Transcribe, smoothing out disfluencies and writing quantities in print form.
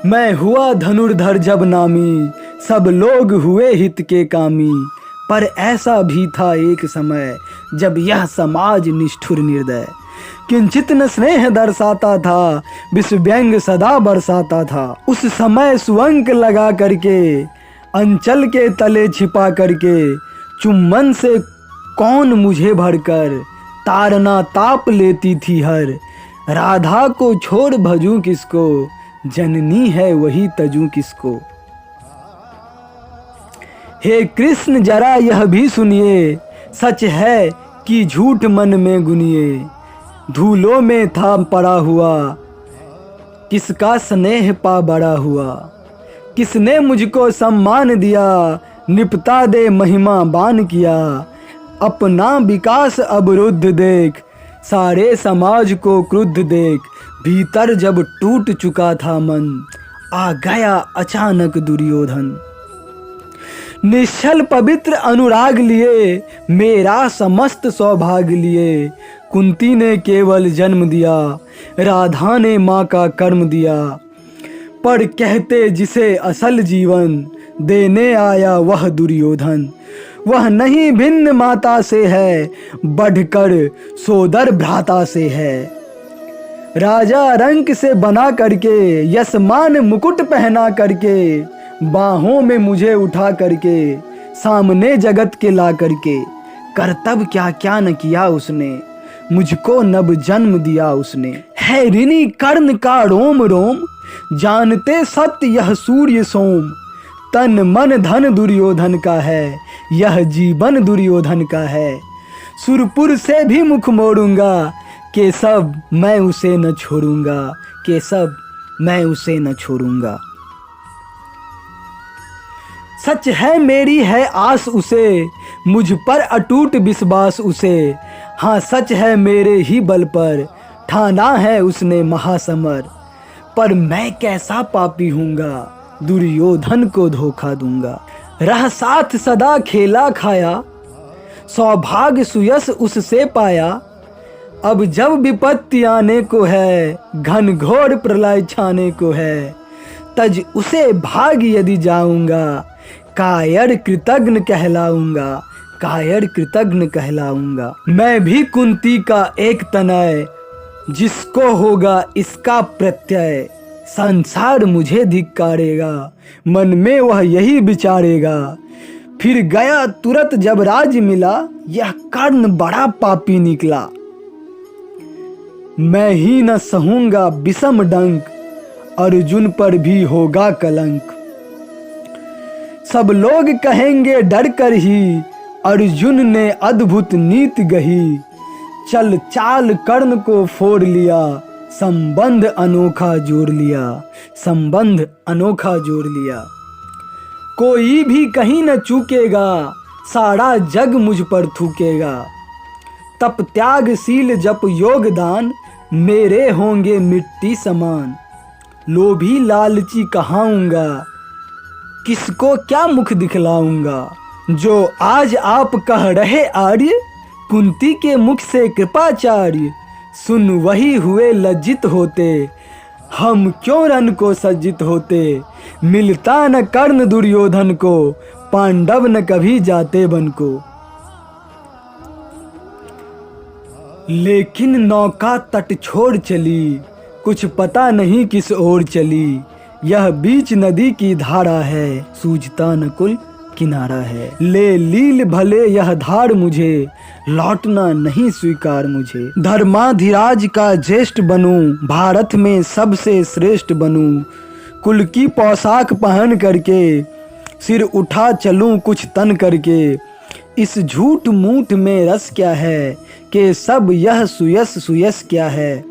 मैं हुआ धनुर्धर जब नामी, सब लोग हुए हित के कामी। पर ऐसा भी था एक समय, जब यह समाज निष्ठुर निर्दय। किंचित न स्नेह दर्शाता था, विष व्यंग सदा बरसाता था। उस समय सुअंक लगा करके, अंचल के तले छिपा करके, चुम्बन से कौन मुझे भरकर, तारना ताप लेती थी हर। राधा को छोड़ भजूं किसको, जननी है वही तजूं किसको। हे कृष्ण जरा यह भी सुनिए, सच है कि झूठ मन में गुनिए। धूलों में था पड़ा हुआ, किसका स्नेह पा बड़ा हुआ। किसने मुझको सम्मान दिया, निपटा दे महिमा बान किया। अपना विकास अवरुद्ध देख, सारे समाज को क्रुद्ध देख। भीतर जब टूट चुका था मन, आ गया अचानक दुर्योधन। निश्चल पवित्र अनुराग लिए, मेरा समस्त सौभाग्य लिए। कुंती ने केवल जन्म दिया, राधा ने माँ का कर्म दिया। पर कहते जिसे असल जीवन, देने आया वह दुर्योधन। वह नहीं भिन्न माता से है, बढ़कर सोदर भ्राता से है। राजा रंक से बना करके, यशमान मुकुट पहना करके, बाहों में मुझे उठा करके, सामने जगत के ला करके। कर्तव्य क्या क्या न किया उसने, मुझको नव जन्म दिया उसने। है ऋणी कर्ण का रोम रोम, जानते सत्य यह सूर्य सोम। तन मन धन दुर्योधन का है, यह जीवन दुर्योधन का है। सुरपुर से भी मुख मोड़ूंगा, केशव मैं उसे न छोड़ूंगा। केशव मैं उसे न छोड़ूंगा। सच है मेरी है आस उसे, मुझ पर अटूट विश्वास उसे। हाँ सच है मेरे ही बल पर, ठाना है उसने महासमर। पर मैं कैसा पापी हूँगा, दुर्योधन को धोखा दूंगा। रह साथ सदा खेला खाया, सौभाग्य सुयस उससे पाया। अब जब विपत्ति आने को है, घनघोर प्रलय छाने को है। तज उसे भाग यदि जाऊंगा, कायर कृतघ्न कहलाऊंगा। कायर कृतघ्न कहलाऊंगा। मैं भी कुंती का एक तनय, जिसको होगा इसका प्रत्यय। संसार मुझे धिक्कारेगा, मन में वह यही विचारेगा। फिर गया तुरंत जब राज मिला, यह कर्ण बड़ा पापी निकला। मैं ही न सहूंगा विषम डंक, अर्जुन पर भी होगा कलंक। सब लोग कहेंगे डर कर ही, अर्जुन ने अद्भुत नीति गही। चल चाल कर्ण को फोड़ लिया, संबंध अनोखा जोड़ लिया। संबंध अनोखा जोड़ लिया। कोई भी कहीं न चूकेगा, सारा जग मुझ पर थूकेगा। तप त्यागशील जप योगदान, मेरे होंगे मिट्टी समान। लोभी लालची कहाऊंगा, किसको क्या मुख दिखलाऊंगा। जो आज आप कह रहे आर्य, कुंती के मुख से कृपाचार्य। सुन वही हुए लज्जित होते, हम क्यों रन को सज्जित होते। मिलता न कर्ण दुर्योधन को, पांडव न कभी जाते वन को। लेकिन नौका तट छोड़ चली, कुछ पता नहीं किस ओर चली। यह बीच नदी की धारा है, सूझता न कुल किनारा है। ले लील भले यह धार मुझे, लौटना नहीं स्वीकार मुझे। धर्माधिराज का ज्येष्ठ बनूं, भारत में सबसे श्रेष्ठ बनूं। कुल की पोशाक पहन करके, सिर उठा चलूं कुछ तन करके। इस झूठ मूठ में रस क्या है, कि सब यह सुयस सुयस क्या है।